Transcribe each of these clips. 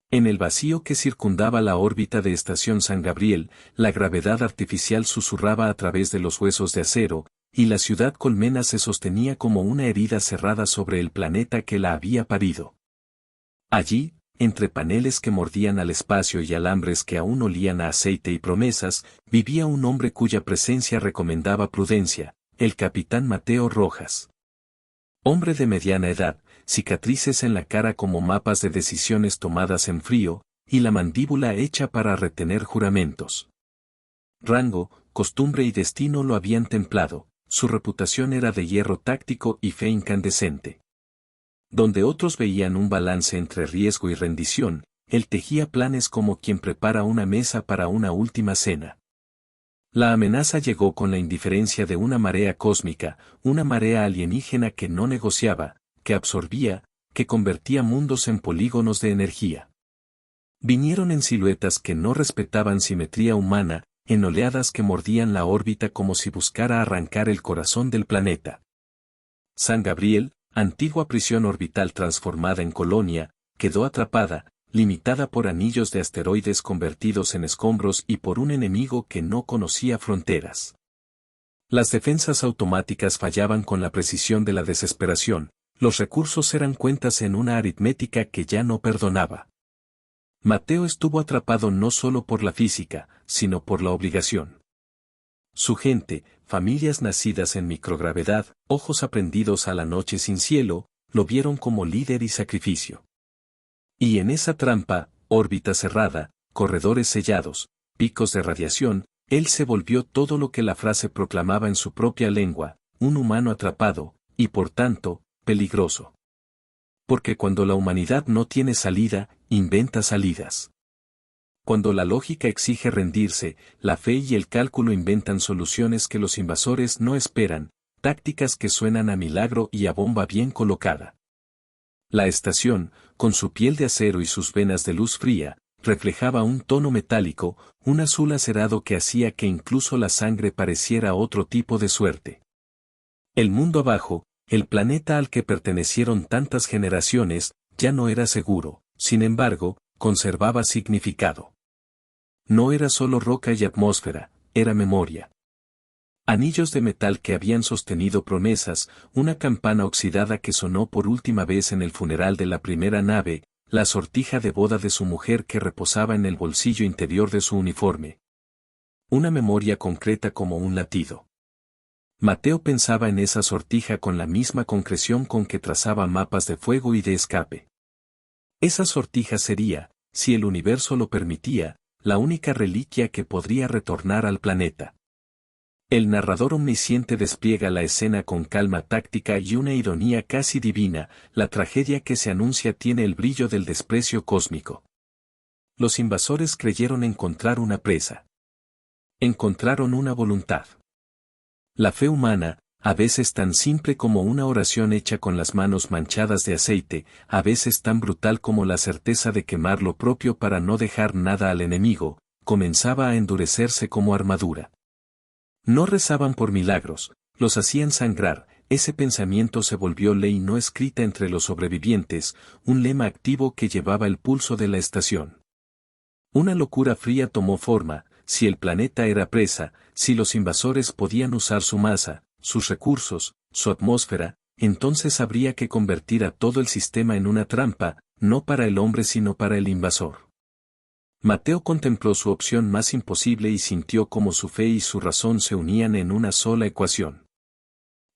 En el vacío que circundaba la órbita de Estación San Gabriel, la gravedad artificial susurraba a través de los huesos de acero, y la ciudad colmena se sostenía como una herida cerrada sobre el planeta que la había parido. Allí, entre paneles que mordían al espacio y alambres que aún olían a aceite y promesas, vivía un hombre cuya presencia recomendaba prudencia, el capitán Mateo Rojas. Hombre de mediana edad, cicatrices en la cara como mapas de decisiones tomadas en frío, y la mandíbula hecha para retener juramentos. Rango, costumbre y destino lo habían templado, su reputación era de hierro táctico y fe incandescente. Donde otros veían un balance entre riesgo y rendición, él tejía planes como quien prepara una mesa para una última cena. La amenaza llegó con la indiferencia de una marea cósmica, una marea alienígena que no negociaba, que absorbía, que convertía mundos en polígonos de energía. Vinieron en siluetas que no respetaban simetría humana, en oleadas que mordían la órbita como si buscara arrancar el corazón del planeta. San Gabriel, antigua prisión orbital transformada en colonia, quedó atrapada, limitada por anillos de asteroides convertidos en escombros y por un enemigo que no conocía fronteras. Las defensas automáticas fallaban con la precisión de la desesperación, los recursos eran cuentas en una aritmética que ya no perdonaba. Mateo estuvo atrapado no solo por la física, sino por la obligación. Su gente, familias nacidas en microgravedad, ojos aprendidos a la noche sin cielo, lo vieron como líder y sacrificio. Y en esa trampa, órbita cerrada, corredores sellados, picos de radiación, él se volvió todo lo que la frase proclamaba en su propia lengua, un humano atrapado, y por tanto, peligroso. Porque cuando la humanidad no tiene salida, inventa salidas. Cuando la lógica exige rendirse, la fe y el cálculo inventan soluciones que los invasores no esperan, tácticas que suenan a milagro y a bomba bien colocada. La estación, con su piel de acero y sus venas de luz fría, reflejaba un tono metálico, un azul acerado que hacía que incluso la sangre pareciera otro tipo de suerte. El mundo abajo, el planeta al que pertenecieron tantas generaciones, ya no era seguro, sin embargo, conservaba significado. No era solo roca y atmósfera, era memoria. Anillos de metal que habían sostenido promesas, una campana oxidada que sonó por última vez en el funeral de la primera nave, la sortija de boda de su mujer que reposaba en el bolsillo interior de su uniforme. Una memoria concreta como un latido. Mateo pensaba en esa sortija con la misma concreción con que trazaba mapas de fuego y de escape. Esa sortija sería, si el universo lo permitía, la única reliquia que podría retornar al planeta. El narrador omnisciente despliega la escena con calma táctica y una ironía casi divina, la tragedia que se anuncia tiene el brillo del desprecio cósmico. Los invasores creyeron encontrar una presa. Encontraron una voluntad. La fe humana, a veces tan simple como una oración hecha con las manos manchadas de aceite, a veces tan brutal como la certeza de quemar lo propio para no dejar nada al enemigo, comenzaba a endurecerse como armadura. No rezaban por milagros, los hacían sangrar, ese pensamiento se volvió ley no escrita entre los sobrevivientes, un lema activo que llevaba el pulso de la estación. Una locura fría tomó forma, si el planeta era presa, si los invasores podían usar su masa, sus recursos, su atmósfera, entonces habría que convertir a todo el sistema en una trampa, no para el hombre sino para el invasor. Mateo contempló su opción más imposible y sintió como su fe y su razón se unían en una sola ecuación.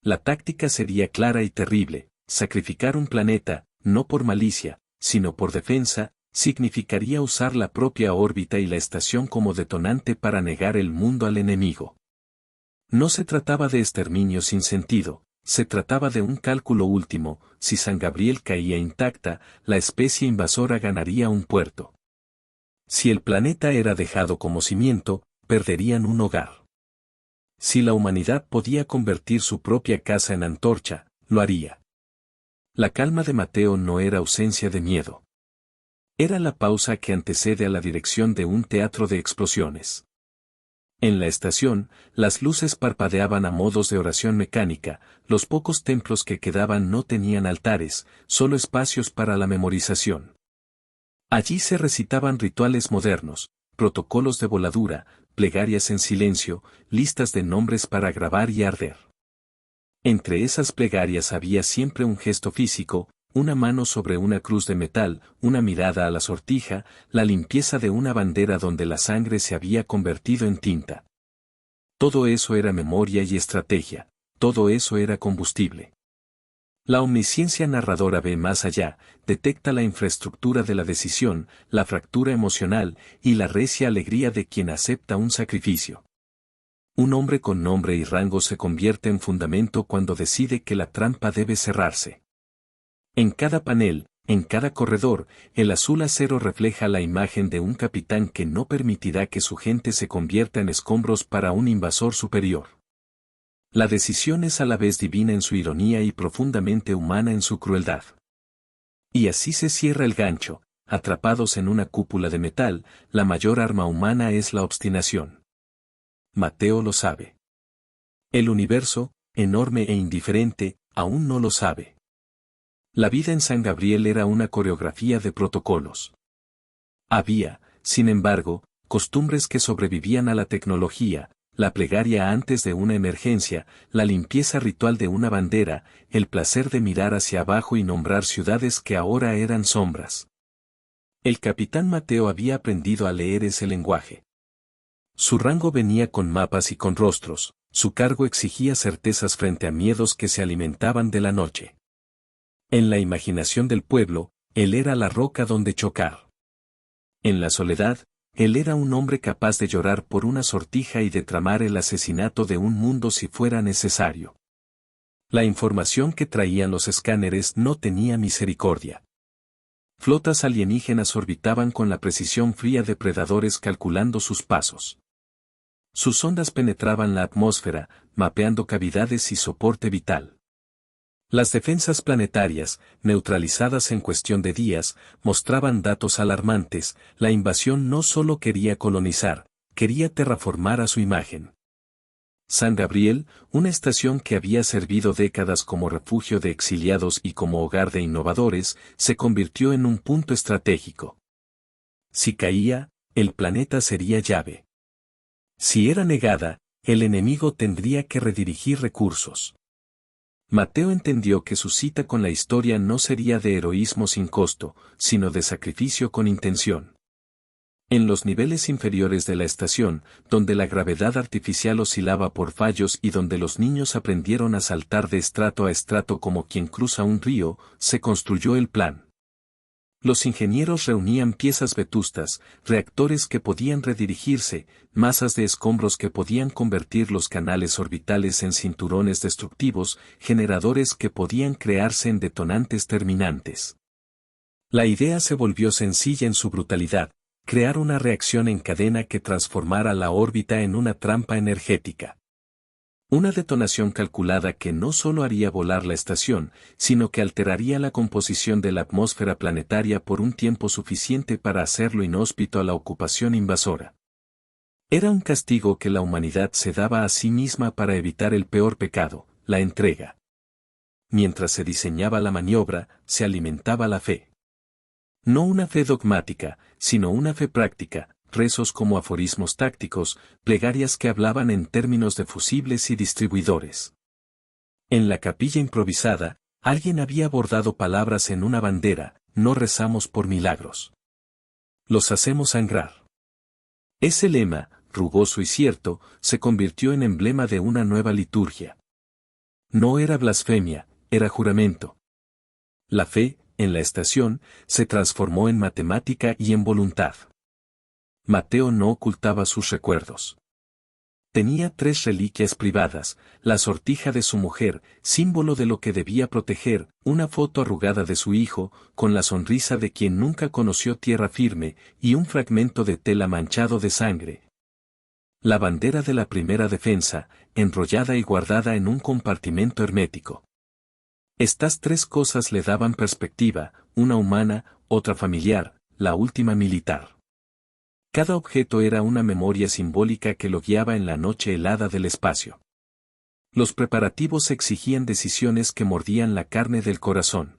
La táctica sería clara y terrible, sacrificar un planeta, no por malicia, sino por defensa, significaría usar la propia órbita y la estación como detonante para negar el mundo al enemigo. No se trataba de exterminio sin sentido, se trataba de un cálculo último, si San Gabriel caía intacta, la especie invasora ganaría un puerto. Si el planeta era dejado como cimiento, perderían un hogar. Si la humanidad podía convertir su propia casa en antorcha, lo haría. La calma de Mateo no era ausencia de miedo. Era la pausa que antecede a la dirección de un teatro de explosiones. En la estación, las luces parpadeaban a modos de oración mecánica, los pocos templos que quedaban no tenían altares, solo espacios para la memorización. Allí se recitaban rituales modernos, protocolos de voladura, plegarias en silencio, listas de nombres para grabar y arder. Entre esas plegarias había siempre un gesto físico, una mano sobre una cruz de metal, una mirada a la sortija, la limpieza de una bandera donde la sangre se había convertido en tinta. Todo eso era memoria y estrategia, todo eso era combustible. La omnisciencia narradora ve más allá, detecta la infraestructura de la decisión, la fractura emocional y la recia alegría de quien acepta un sacrificio. Un hombre con nombre y rango se convierte en fundamento cuando decide que la trampa debe cerrarse. En cada panel, en cada corredor, el azul acero refleja la imagen de un capitán que no permitirá que su gente se convierta en escombros para un invasor superior. La decisión es a la vez divina en su ironía y profundamente humana en su crueldad. Y así se cierra el gancho, atrapados en una cúpula de metal, la mayor arma humana es la obstinación. Mateo lo sabe. El universo, enorme e indiferente, aún no lo sabe. La vida en San Gabriel era una coreografía de protocolos. Había, sin embargo, costumbres que sobrevivían a la tecnología, la plegaria antes de una emergencia, la limpieza ritual de una bandera, el placer de mirar hacia abajo y nombrar ciudades que ahora eran sombras. El capitán Mateo había aprendido a leer ese lenguaje. Su rango venía con mapas y con rostros, su cargo exigía certezas frente a miedos que se alimentaban de la noche. En la imaginación del pueblo, él era la roca donde chocar. En la soledad, él era un hombre capaz de llorar por una sortija y de tramar el asesinato de un mundo si fuera necesario. La información que traían los escáneres no tenía misericordia. Flotas alienígenas orbitaban con la precisión fría de predadores calculando sus pasos. Sus ondas penetraban la atmósfera, mapeando cavidades y soporte vital. Las defensas planetarias, neutralizadas en cuestión de días, mostraban datos alarmantes, la invasión no solo quería colonizar, quería terraformar a su imagen. San Gabriel, una estación que había servido décadas como refugio de exiliados y como hogar de innovadores, se convirtió en un punto estratégico. Si caía, el planeta sería llave. Si era negada, el enemigo tendría que redirigir recursos. Mateo entendió que su cita con la historia no sería de heroísmo sin costo, sino de sacrificio con intención. En los niveles inferiores de la estación, donde la gravedad artificial oscilaba por fallos y donde los niños aprendieron a saltar de estrato a estrato como quien cruza un río, se construyó el plan. Los ingenieros reunían piezas vetustas, reactores que podían redirigirse, masas de escombros que podían convertir los canales orbitales en cinturones destructivos, generadores que podían crearse en detonantes terminantes. La idea se volvió sencilla en su brutalidad, crear una reacción en cadena que transformara la órbita en una trampa energética. Una detonación calculada que no solo haría volar la estación, sino que alteraría la composición de la atmósfera planetaria por un tiempo suficiente para hacerlo inhóspito a la ocupación invasora. Era un castigo que la humanidad se daba a sí misma para evitar el peor pecado, la entrega. Mientras se diseñaba la maniobra, se alimentaba la fe. No una fe dogmática, sino una fe práctica, rezos como aforismos tácticos, plegarias que hablaban en términos de fusibles y distribuidores. En la capilla improvisada, alguien había bordado palabras en una bandera: no rezamos por milagros. Los hacemos sangrar. Ese lema, rugoso y cierto, se convirtió en emblema de una nueva liturgia. No era blasfemia, era juramento. La fe, en la estación, se transformó en matemática y en voluntad. Mateo no ocultaba sus recuerdos. Tenía 3 reliquias privadas: la sortija de su mujer, símbolo de lo que debía proteger, una foto arrugada de su hijo, con la sonrisa de quien nunca conoció tierra firme, y un fragmento de tela manchado de sangre. La bandera de la primera defensa, enrollada y guardada en un compartimento hermético. Estas 3 cosas le daban perspectiva, una humana, otra familiar, la última militar. Cada objeto era una memoria simbólica que lo guiaba en la noche helada del espacio. Los preparativos exigían decisiones que mordían la carne del corazón.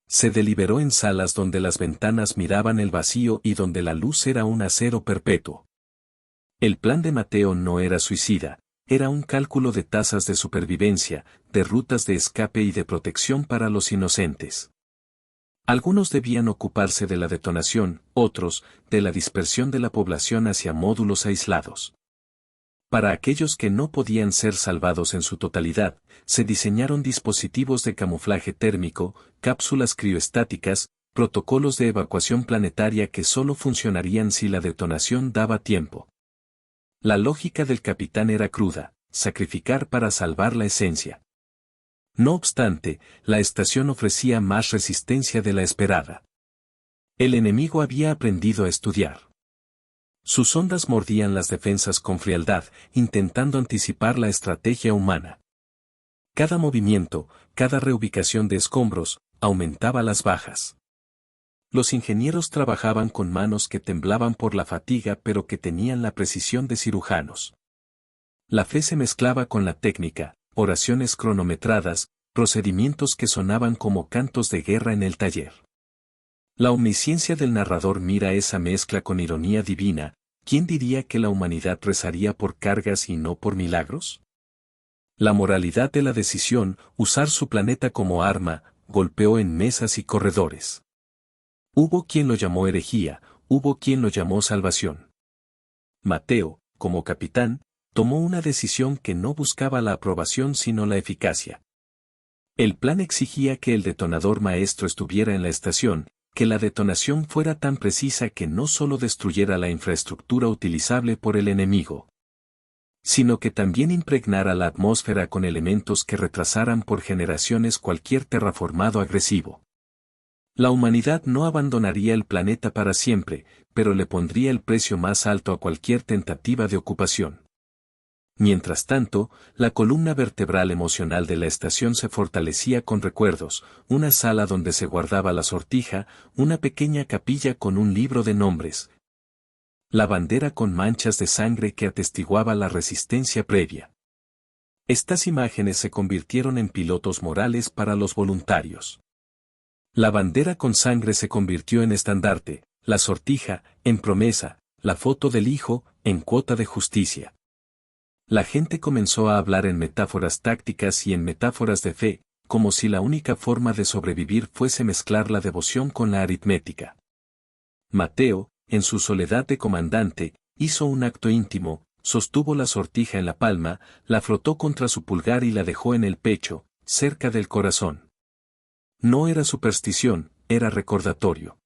Se deliberó en salas donde las ventanas miraban el vacío y donde la luz era un acero perpetuo. El plan de Mateo no era suicida, era un cálculo de tasas de supervivencia, de rutas de escape y de protección para los inocentes. Algunos debían ocuparse de la detonación, otros, de la dispersión de la población hacia módulos aislados. Para aquellos que no podían ser salvados en su totalidad, se diseñaron dispositivos de camuflaje térmico, cápsulas crioestáticas, protocolos de evacuación planetaria que solo funcionarían si la detonación daba tiempo. La lógica del capitán era cruda, sacrificar para salvar la esencia. No obstante, la estación ofrecía más resistencia de la esperada. El enemigo había aprendido a estudiar. Sus ondas mordían las defensas con frialdad, intentando anticipar la estrategia humana. Cada movimiento, cada reubicación de escombros, aumentaba las bajas. Los ingenieros trabajaban con manos que temblaban por la fatiga pero que tenían la precisión de cirujanos. La fe se mezclaba con la técnica, oraciones cronometradas, procedimientos que sonaban como cantos de guerra en el taller. La omnisciencia del narrador mira esa mezcla con ironía divina. ¿Quién diría que la humanidad rezaría por cargas y no por milagros? La moralidad de la decisión, usar su planeta como arma, golpeó en mesas y corredores. Hubo quien lo llamó herejía, hubo quien lo llamó salvación. Mateo, como capitán, tomó una decisión que no buscaba la aprobación sino la eficacia. El plan exigía que el detonador maestro estuviera en la estación, que la detonación fuera tan precisa que no solo destruyera la infraestructura utilizable por el enemigo, sino que también impregnara la atmósfera con elementos que retrasaran por generaciones cualquier terraformado agresivo. La humanidad no abandonaría el planeta para siempre, pero le pondría el precio más alto a cualquier tentativa de ocupación. Mientras tanto, la columna vertebral emocional de la estación se fortalecía con recuerdos, una sala donde se guardaba la sortija, una pequeña capilla con un libro de nombres. La bandera con manchas de sangre que atestiguaba la resistencia previa. Estas imágenes se convirtieron en pilotos morales para los voluntarios. La bandera con sangre se convirtió en estandarte, la sortija, en promesa, la foto del hijo, en cuota de justicia. La gente comenzó a hablar en metáforas tácticas y en metáforas de fe, como si la única forma de sobrevivir fuese mezclar la devoción con la aritmética. Mateo, en su soledad de comandante, hizo un acto íntimo, sostuvo la sortija en la palma, la frotó contra su pulgar y la dejó en el pecho, cerca del corazón. No era superstición, era recordatorio.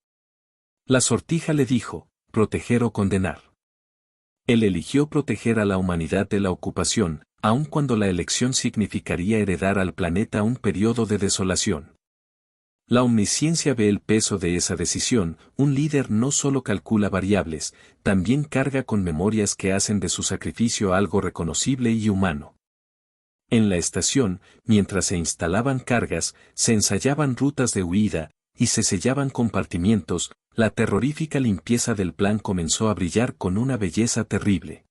La sortija le dijo, proteger o condenar. Él eligió proteger a la humanidad de la ocupación, aun cuando la elección significaría heredar al planeta un periodo de desolación. La omnisciencia ve el peso de esa decisión, un líder no solo calcula variables, también carga con memorias que hacen de su sacrificio algo reconocible y humano. En la estación, mientras se instalaban cargas, se ensayaban rutas de huida, y se sellaban compartimientos, la terrorífica limpieza del plan comenzó a brillar con una belleza terrible.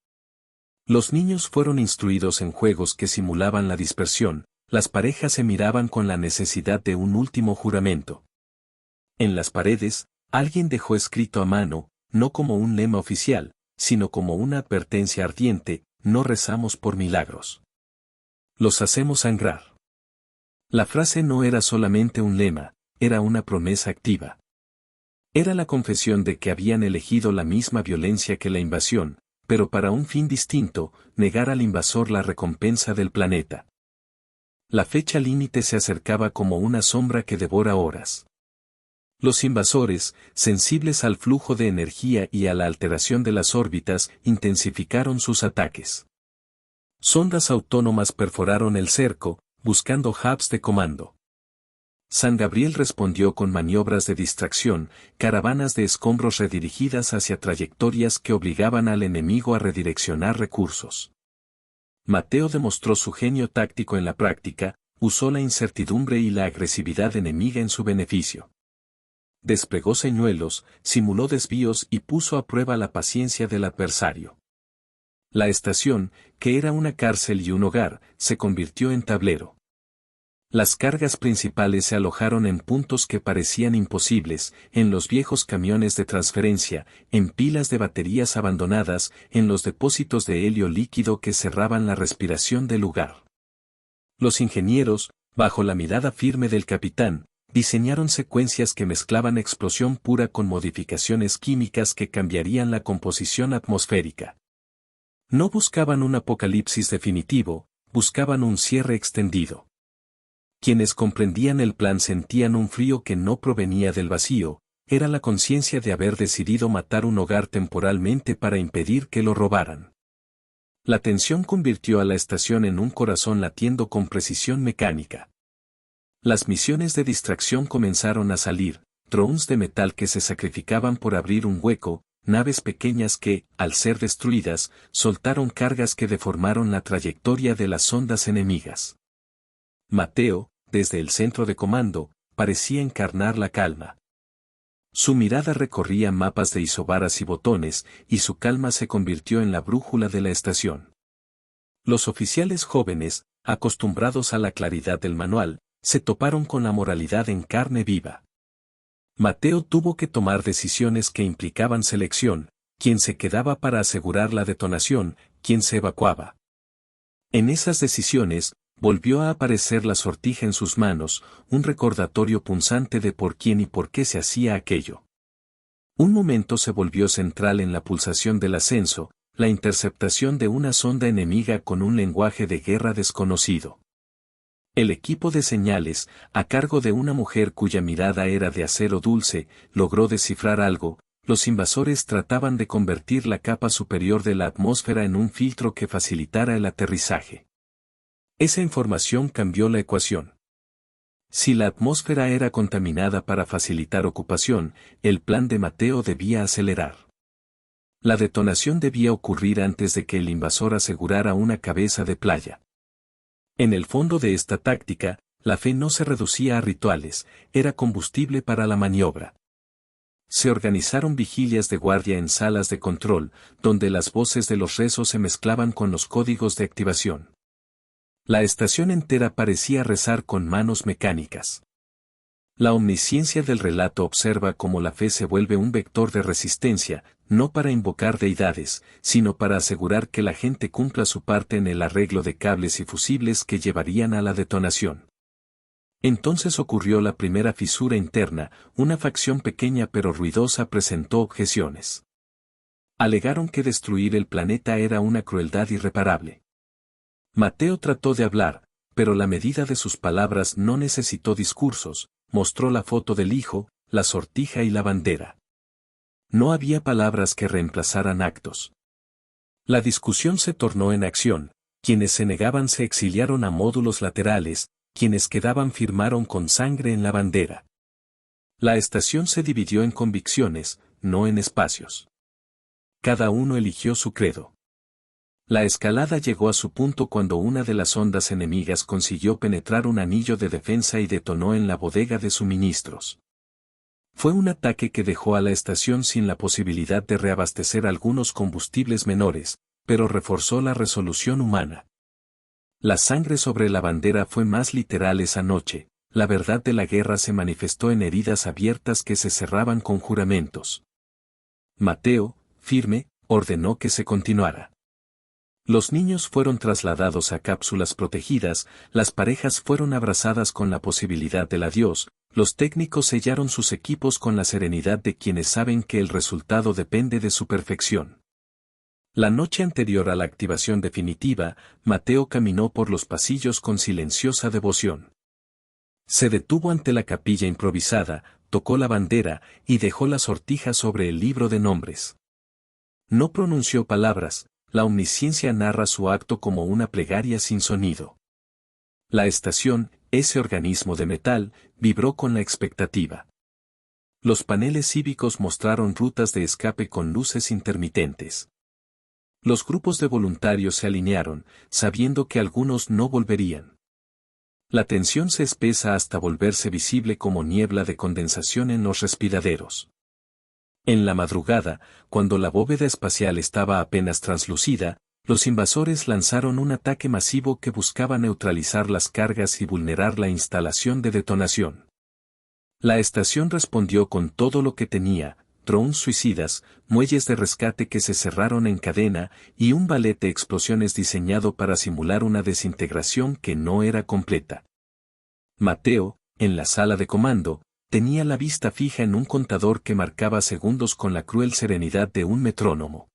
Los niños fueron instruidos en juegos que simulaban la dispersión, las parejas se miraban con la necesidad de un último juramento. En las paredes, alguien dejó escrito a mano, no como un lema oficial, sino como una advertencia ardiente, no rezamos por milagros. Los hacemos sangrar. La frase no era solamente un lema, era una promesa activa. Era la confesión de que habían elegido la misma violencia que la invasión, pero para un fin distinto, negar al invasor la recompensa del planeta. La fecha límite se acercaba como una sombra que devora horas. Los invasores, sensibles al flujo de energía y a la alteración de las órbitas, intensificaron sus ataques. Sondas autónomas perforaron el cerco, buscando hubs de comando. San Gabriel respondió con maniobras de distracción, caravanas de escombros redirigidas hacia trayectorias que obligaban al enemigo a redireccionar recursos. Mateo demostró su genio táctico en la práctica, usó la incertidumbre y la agresividad enemiga en su beneficio. Desplegó señuelos, simuló desvíos y puso a prueba la paciencia del adversario. La estación, que era una cárcel y un hogar, se convirtió en tablero. Las cargas principales se alojaron en puntos que parecían imposibles, en los viejos camiones de transferencia, en pilas de baterías abandonadas, en los depósitos de helio líquido que cerraban la respiración del lugar. Los ingenieros, bajo la mirada firme del capitán, diseñaron secuencias que mezclaban explosión pura con modificaciones químicas que cambiarían la composición atmosférica. No buscaban un apocalipsis definitivo, buscaban un cierre extendido. Quienes comprendían el plan sentían un frío que no provenía del vacío, era la conciencia de haber decidido matar un hogar temporalmente para impedir que lo robaran. La tensión convirtió a la estación en un corazón latiendo con precisión mecánica. Las misiones de distracción comenzaron a salir, drones de metal que se sacrificaban por abrir un hueco, naves pequeñas que, al ser destruidas, soltaron cargas que deformaron la trayectoria de las sondas enemigas. Mateo, desde el centro de comando, parecía encarnar la calma. Su mirada recorría mapas de isobaras y botones, y su calma se convirtió en la brújula de la estación. Los oficiales jóvenes, acostumbrados a la claridad del manual, se toparon con la moralidad en carne viva. Mateo tuvo que tomar decisiones que implicaban selección, quién se quedaba para asegurar la detonación, quién se evacuaba. En esas decisiones, volvió a aparecer la sortija en sus manos, un recordatorio punzante de por quién y por qué se hacía aquello. Un momento se volvió central en la pulsación del ascenso, la interceptación de una sonda enemiga con un lenguaje de guerra desconocido. El equipo de señales, a cargo de una mujer cuya mirada era de acero dulce, logró descifrar algo. Los invasores trataban de convertir la capa superior de la atmósfera en un filtro que facilitara el aterrizaje. Esa información cambió la ecuación. Si la atmósfera era contaminada para facilitar ocupación, el plan de Mateo debía acelerar. La detonación debía ocurrir antes de que el invasor asegurara una cabeza de playa. En el fondo de esta táctica, la fe no se reducía a rituales, era combustible para la maniobra. Se organizaron vigilias de guardia en salas de control, donde las voces de los rezos se mezclaban con los códigos de activación. La estación entera parecía rezar con manos mecánicas. La omnisciencia del relato observa cómo la fe se vuelve un vector de resistencia, no para invocar deidades, sino para asegurar que la gente cumpla su parte en el arreglo de cables y fusibles que llevarían a la detonación. Entonces ocurrió la primera fisura interna, una facción pequeña pero ruidosa presentó objeciones. Alegaron que destruir el planeta era una crueldad irreparable. Mateo trató de hablar, pero la medida de sus palabras no necesitó discursos, mostró la foto del hijo, la sortija y la bandera. No había palabras que reemplazaran actos. La discusión se tornó en acción, quienes se negaban se exiliaron a módulos laterales, quienes quedaban firmaron con sangre en la bandera. La estación se dividió en convicciones, no en espacios. Cada uno eligió su credo. La escalada llegó a su punto cuando una de las ondas enemigas consiguió penetrar un anillo de defensa y detonó en la bodega de suministros. Fue un ataque que dejó a la estación sin la posibilidad de reabastecer algunos combustibles menores, pero reforzó la resolución humana. La sangre sobre la bandera fue más literal esa noche, la verdad de la guerra se manifestó en heridas abiertas que se cerraban con juramentos. Mateo, firme, ordenó que se continuara. Los niños fueron trasladados a cápsulas protegidas, las parejas fueron abrazadas con la posibilidad del adiós, los técnicos sellaron sus equipos con la serenidad de quienes saben que el resultado depende de su perfección. La noche anterior a la activación definitiva, Mateo caminó por los pasillos con silenciosa devoción. Se detuvo ante la capilla improvisada, tocó la bandera y dejó la sortija sobre el libro de nombres. No pronunció palabras. La omnisciencia narra su acto como una plegaria sin sonido. La estación, ese organismo de metal, vibró con la expectativa. Los paneles cívicos mostraron rutas de escape con luces intermitentes. Los grupos de voluntarios se alinearon, sabiendo que algunos no volverían. La tensión se espesa hasta volverse visible como niebla de condensación en los respiraderos. En la madrugada, cuando la bóveda espacial estaba apenas translúcida, los invasores lanzaron un ataque masivo que buscaba neutralizar las cargas y vulnerar la instalación de detonación. La estación respondió con todo lo que tenía: drones suicidas, muelles de rescate que se cerraron en cadena y un ballet de explosiones diseñado para simular una desintegración que no era completa. Mateo, en la sala de comando, tenía la vista fija en un contador que marcaba segundos con la cruel serenidad de un metrónomo.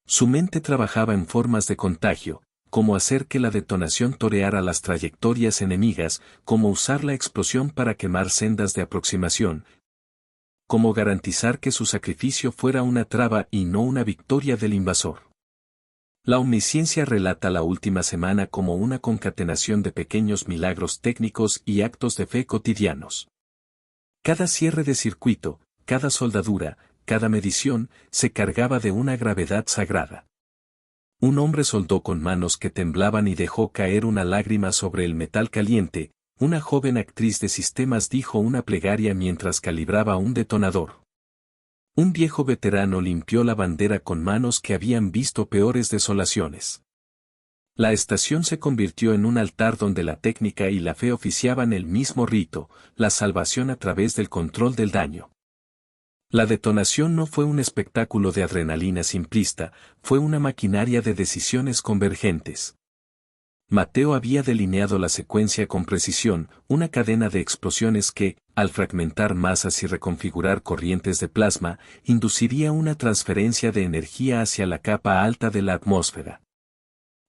Su mente trabajaba en formas de contagio, como hacer que la detonación toreara las trayectorias enemigas, como usar la explosión para quemar sendas de aproximación, como garantizar que su sacrificio fuera una traba y no una victoria del invasor. La omnisciencia relata la última semana como una concatenación de pequeños milagros técnicos y actos de fe cotidianos. Cada cierre de circuito, cada soldadura, cada medición, se cargaba de una gravedad sagrada. Un hombre soldó con manos que temblaban y dejó caer una lágrima sobre el metal caliente. Una joven actriz de sistemas dijo una plegaria mientras calibraba un detonador. Un viejo veterano limpió la bandera con manos que habían visto peores desolaciones. La estación se convirtió en un altar donde la técnica y la fe oficiaban el mismo rito: la salvación a través del control del daño. La detonación no fue un espectáculo de adrenalina simplista, fue una maquinaria de decisiones convergentes. Mateo había delineado la secuencia con precisión, una cadena de explosiones que, al fragmentar masas y reconfigurar corrientes de plasma, induciría una transferencia de energía hacia la capa alta de la atmósfera.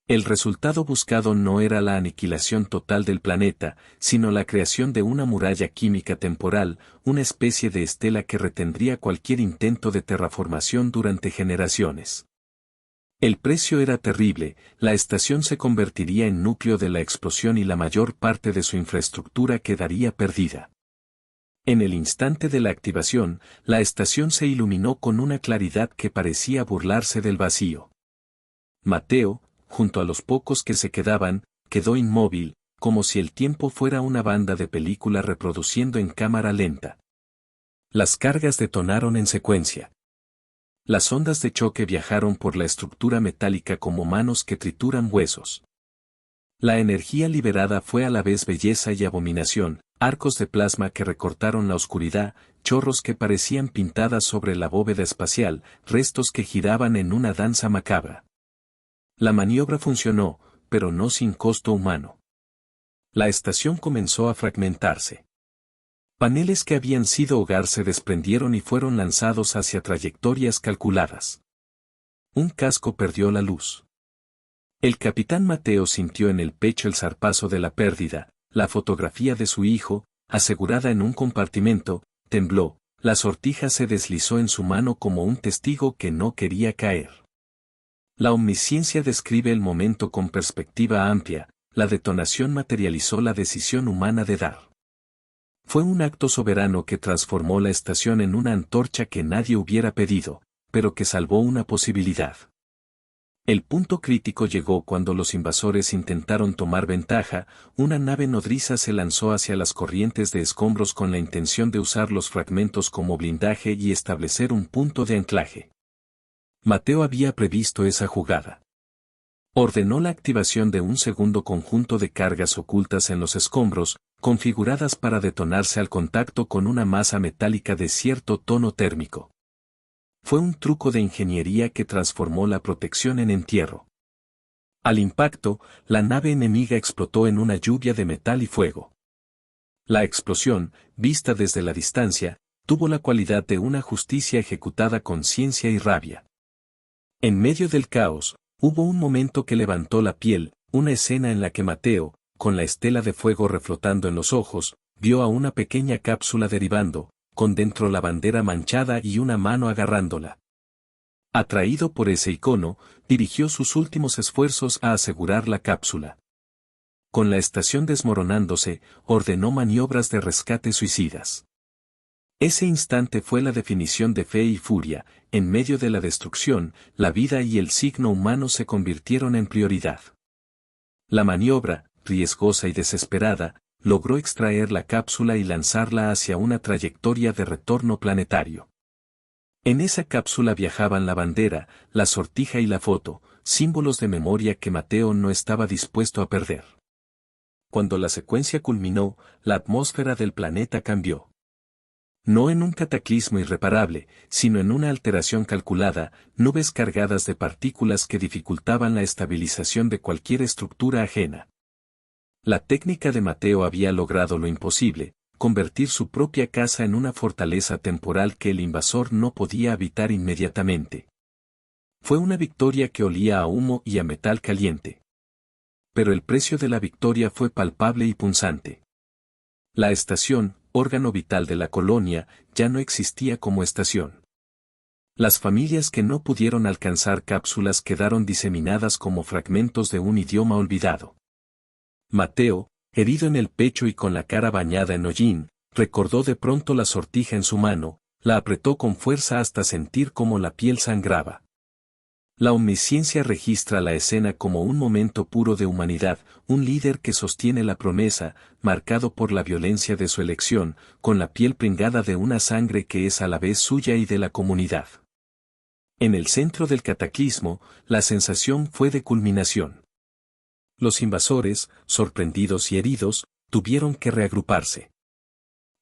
El resultado buscado no era la aniquilación total del planeta, sino la creación de una muralla química temporal, una especie de estela que retendría cualquier intento de terraformación durante generaciones. El precio era terrible: la estación se convertiría en núcleo de la explosión y la mayor parte de su infraestructura quedaría perdida. En el instante de la activación, la estación se iluminó con una claridad que parecía burlarse del vacío. Mateo, junto a los pocos que se quedaban, quedó inmóvil, como si el tiempo fuera una banda de película reproduciendo en cámara lenta. Las cargas detonaron en secuencia. Las ondas de choque viajaron por la estructura metálica como manos que trituran huesos. La energía liberada fue a la vez belleza y abominación: arcos de plasma que recortaron la oscuridad, chorros que parecían pintadas sobre la bóveda espacial, restos que giraban en una danza macabra. La maniobra funcionó, pero no sin costo humano. La estación comenzó a fragmentarse. Paneles que habían sido hogar se desprendieron y fueron lanzados hacia trayectorias calculadas. Un casco perdió la luz. El capitán Mateo sintió en el pecho el zarpazo de la pérdida. La fotografía de su hijo, asegurada en un compartimento, tembló. La sortija se deslizó en su mano como un testigo que no quería caer. La omnisciencia describe el momento con perspectiva amplia: la detonación materializó la decisión humana de dar. Fue un acto soberano que transformó la estación en una antorcha que nadie hubiera pedido, pero que salvó una posibilidad. El punto crítico llegó cuando los invasores intentaron tomar ventaja. Una nave nodriza se lanzó hacia las corrientes de escombros con la intención de usar los fragmentos como blindaje y establecer un punto de anclaje. Mateo había previsto esa jugada. Ordenó la activación de un segundo conjunto de cargas ocultas en los escombros, configuradas para detonarse al contacto con una masa metálica de cierto tono térmico. Fue un truco de ingeniería que transformó la protección en entierro. Al impacto, la nave enemiga explotó en una lluvia de metal y fuego. La explosión, vista desde la distancia, tuvo la cualidad de una justicia ejecutada con ciencia y rabia. En medio del caos, hubo un momento que levantó la piel: una escena en la que Mateo, con la estela de fuego reflotando en los ojos, vio a una pequeña cápsula derivando, con dentro la bandera manchada y una mano agarrándola. Atraído por ese icono, dirigió sus últimos esfuerzos a asegurar la cápsula. Con la estación desmoronándose, ordenó maniobras de rescate suicidas. Ese instante fue la definición de fe y furia: en medio de la destrucción, la vida y el signo humano se convirtieron en prioridad. La maniobra, riesgosa y desesperada, logró extraer la cápsula y lanzarla hacia una trayectoria de retorno planetario. En esa cápsula viajaban la bandera, la sortija y la foto, símbolos de memoria que Mateo no estaba dispuesto a perder. Cuando la secuencia culminó, la atmósfera del planeta cambió. No en un cataclismo irreparable, sino en una alteración calculada, nubes cargadas de partículas que dificultaban la estabilización de cualquier estructura ajena. La técnica de Mateo había logrado lo imposible, convertir su propia casa en una fortaleza temporal que el invasor no podía habitar inmediatamente. Fue una victoria que olía a humo y a metal caliente. Pero el precio de la victoria fue palpable y punzante. La estación, órgano vital de la colonia, ya no existía como estación. Las familias que no pudieron alcanzar cápsulas quedaron diseminadas como fragmentos de un idioma olvidado. Mateo, herido en el pecho y con la cara bañada en hollín, recordó de pronto la sortija en su mano, la apretó con fuerza hasta sentir cómo la piel sangraba. La omnisciencia registra la escena como un momento puro de humanidad, un líder que sostiene la promesa, marcado por la violencia de su elección, con la piel pringada de una sangre que es a la vez suya y de la comunidad. En el centro del cataclismo, la sensación fue de culminación. Los invasores, sorprendidos y heridos, tuvieron que reagruparse.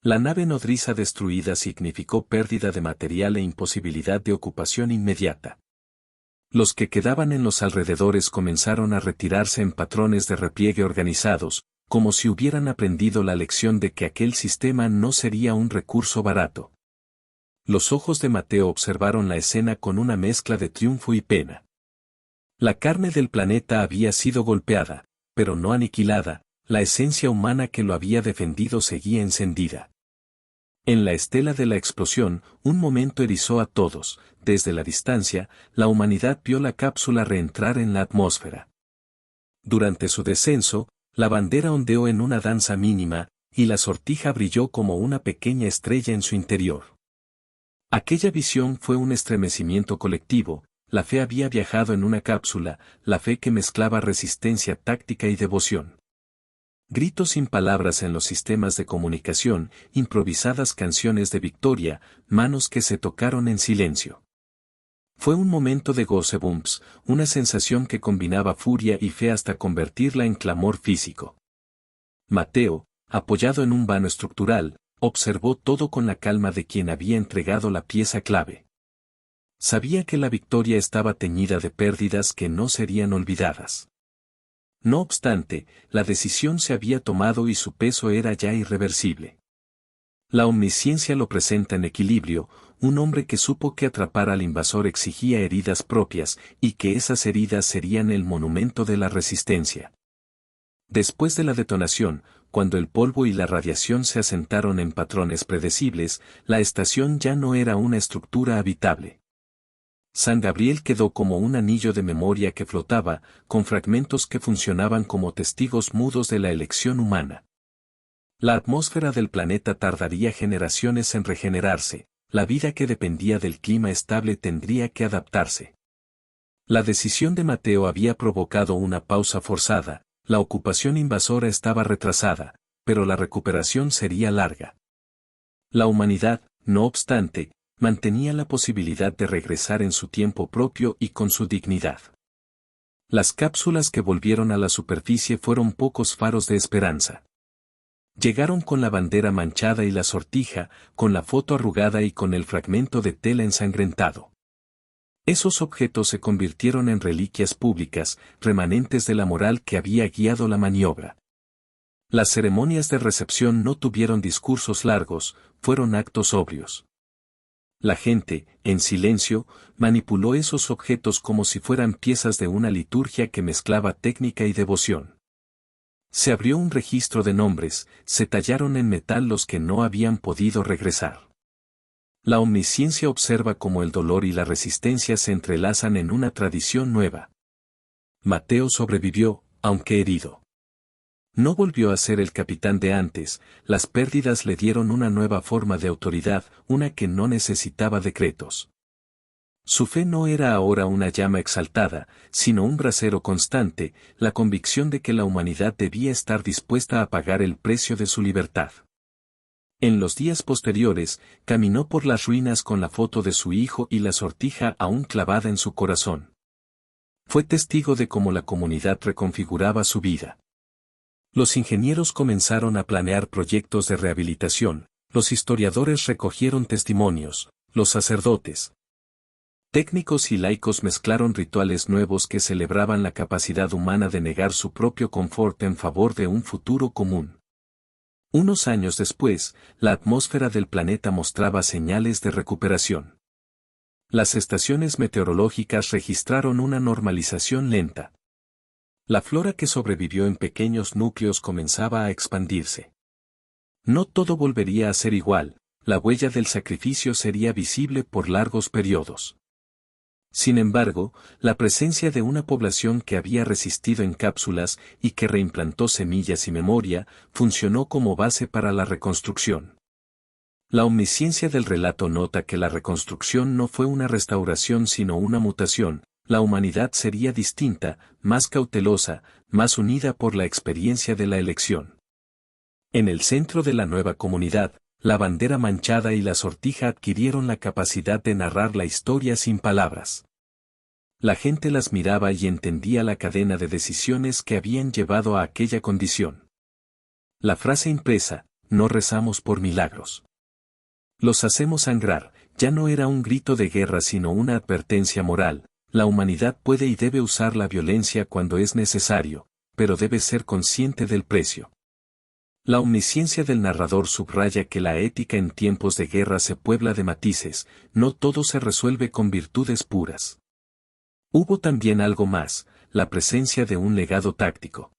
La nave nodriza destruida significó pérdida de material e imposibilidad de ocupación inmediata. Los que quedaban en los alrededores comenzaron a retirarse en patrones de repliegue organizados, como si hubieran aprendido la lección de que aquel sistema no sería un recurso barato. Los ojos de Mateo observaron la escena con una mezcla de triunfo y pena. La carne del planeta había sido golpeada, pero no aniquilada, la esencia humana que lo había defendido seguía encendida. En la estela de la explosión, un momento erizó a todos. Desde la distancia, la humanidad vio la cápsula reentrar en la atmósfera. Durante su descenso, la bandera ondeó en una danza mínima, y la sortija brilló como una pequeña estrella en su interior. Aquella visión fue un estremecimiento colectivo. La fe había viajado en una cápsula, la fe que mezclaba resistencia táctica y devoción. Gritos sin palabras en los sistemas de comunicación, improvisadas canciones de victoria, manos que se tocaron en silencio. Fue un momento de goosebumps, una sensación que combinaba furia y fe hasta convertirla en clamor físico. Mateo, apoyado en un vano estructural, observó todo con la calma de quien había entregado la pieza clave. Sabía que la victoria estaba teñida de pérdidas que no serían olvidadas. No obstante, la decisión se había tomado y su peso era ya irreversible. La omnisciencia lo presenta en equilibrio, un hombre que supo que atrapar al invasor exigía heridas propias y que esas heridas serían el monumento de la resistencia. Después de la detonación, cuando el polvo y la radiación se asentaron en patrones predecibles, la estación ya no era una estructura habitable. San Gabriel quedó como un anillo de memoria que flotaba, con fragmentos que funcionaban como testigos mudos de la elección humana. La atmósfera del planeta tardaría generaciones en regenerarse, la vida que dependía del clima estable tendría que adaptarse. La decisión de Mateo había provocado una pausa forzada, la ocupación invasora estaba retrasada, pero la recuperación sería larga. La humanidad, no obstante, mantenía la posibilidad de regresar en su tiempo propio y con su dignidad. Las cápsulas que volvieron a la superficie fueron pocos faros de esperanza. Llegaron con la bandera manchada y la sortija, con la foto arrugada y con el fragmento de tela ensangrentado. Esos objetos se convirtieron en reliquias públicas, remanentes de la moral que había guiado la maniobra. Las ceremonias de recepción no tuvieron discursos largos, fueron actos sobrios. La gente, en silencio, manipuló esos objetos como si fueran piezas de una liturgia que mezclaba técnica y devoción. Se abrió un registro de nombres, se tallaron en metal los que no habían podido regresar. La omnisciencia observa cómo el dolor y la resistencia se entrelazan en una tradición nueva. Mateo sobrevivió, aunque herido. No volvió a ser el capitán de antes, las pérdidas le dieron una nueva forma de autoridad, una que no necesitaba decretos. Su fe no era ahora una llama exaltada, sino un brasero constante, la convicción de que la humanidad debía estar dispuesta a pagar el precio de su libertad. En los días posteriores, caminó por las ruinas con la foto de su hijo y la sortija aún clavada en su corazón. Fue testigo de cómo la comunidad reconfiguraba su vida. Los ingenieros comenzaron a planear proyectos de rehabilitación, los historiadores recogieron testimonios, los sacerdotes, técnicos y laicos mezclaron rituales nuevos que celebraban la capacidad humana de negar su propio confort en favor de un futuro común. Unos años después, la atmósfera del planeta mostraba señales de recuperación. Las estaciones meteorológicas registraron una normalización lenta. La flora que sobrevivió en pequeños núcleos comenzaba a expandirse. No todo volvería a ser igual, la huella del sacrificio sería visible por largos periodos. Sin embargo, la presencia de una población que había resistido en cápsulas y que reimplantó semillas y memoria, funcionó como base para la reconstrucción. La omnisciencia del relato nota que la reconstrucción no fue una restauración sino una mutación, la humanidad sería distinta, más cautelosa, más unida por la experiencia de la elección. En el centro de la nueva comunidad, la bandera manchada y la sortija adquirieron la capacidad de narrar la historia sin palabras. La gente las miraba y entendía la cadena de decisiones que habían llevado a aquella condición. La frase impresa, no rezamos por milagros. Los hacemos sangrar, ya no era un grito de guerra sino una advertencia moral, la humanidad puede y debe usar la violencia cuando es necesario, pero debe ser consciente del precio. La omnisciencia del narrador subraya que la ética en tiempos de guerra se puebla de matices, no todo se resuelve con virtudes puras. Hubo también algo más, la presencia de un legado táctico.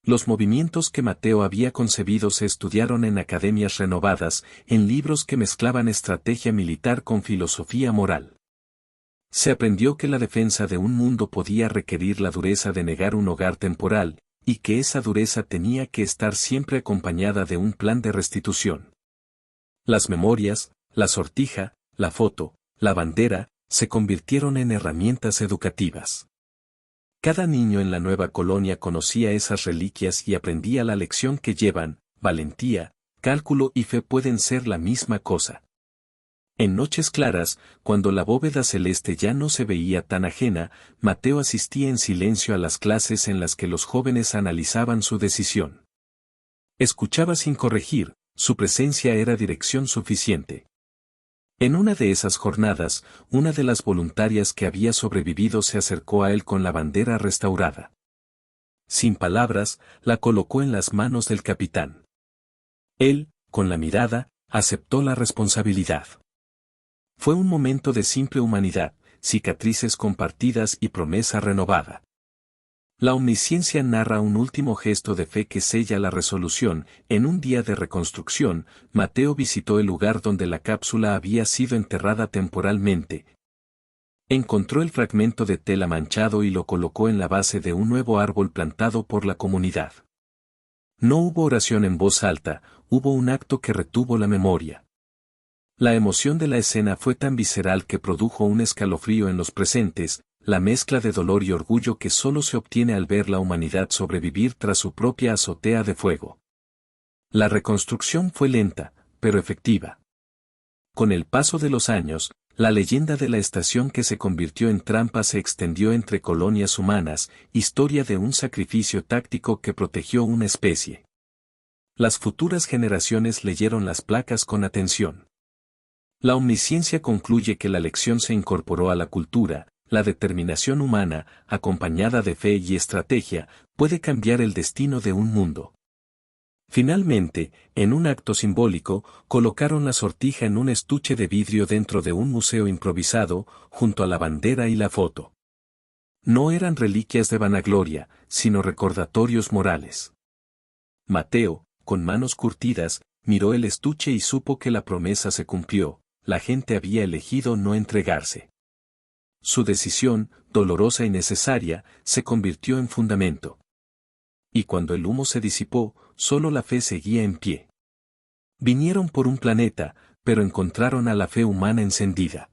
Los movimientos que Mateo había concebido se estudiaron en academias renovadas, en libros que mezclaban estrategia militar con filosofía moral. Se aprendió que la defensa de un mundo podía requerir la dureza de negar un hogar temporal, y que esa dureza tenía que estar siempre acompañada de un plan de restitución. Las memorias, la sortija, la foto, la bandera, se convirtieron en herramientas educativas. Cada niño en la nueva colonia conocía esas reliquias y aprendía la lección que llevan, valentía, cálculo y fe pueden ser la misma cosa. En noches claras, cuando la bóveda celeste ya no se veía tan ajena, Mateo asistía en silencio a las clases en las que los jóvenes analizaban su decisión. Escuchaba sin corregir, su presencia era dirección suficiente. En una de esas jornadas, una de las voluntarias que había sobrevivido se acercó a él con la bandera restaurada. Sin palabras, la colocó en las manos del capitán. Él, con la mirada, aceptó la responsabilidad. Fue un momento de simple humanidad, cicatrices compartidas y promesa renovada. La omnisciencia narra un último gesto de fe que sella la resolución. En un día de reconstrucción, Mateo visitó el lugar donde la cápsula había sido enterrada temporalmente. Encontró el fragmento de tela manchado y lo colocó en la base de un nuevo árbol plantado por la comunidad. No hubo oración en voz alta, hubo un acto que retuvo la memoria. La emoción de la escena fue tan visceral que produjo un escalofrío en los presentes, la mezcla de dolor y orgullo que solo se obtiene al ver la humanidad sobrevivir tras su propia azotea de fuego. La reconstrucción fue lenta, pero efectiva. Con el paso de los años, la leyenda de la estación que se convirtió en trampa se extendió entre colonias humanas, historia de un sacrificio táctico que protegió una especie. Las futuras generaciones leyeron las placas con atención. La omnisciencia concluye que la lección se incorporó a la cultura, la determinación humana, acompañada de fe y estrategia, puede cambiar el destino de un mundo. Finalmente, en un acto simbólico, colocaron la sortija en un estuche de vidrio dentro de un museo improvisado, junto a la bandera y la foto. No eran reliquias de vanagloria, sino recordatorios morales. Mateo, con manos curtidas, miró el estuche y supo que la promesa se cumplió. La gente había elegido no entregarse. Su decisión, dolorosa y necesaria, se convirtió en fundamento. Y cuando el humo se disipó, solo la fe seguía en pie. Vinieron por un planeta, pero encontraron a la fe humana encendida.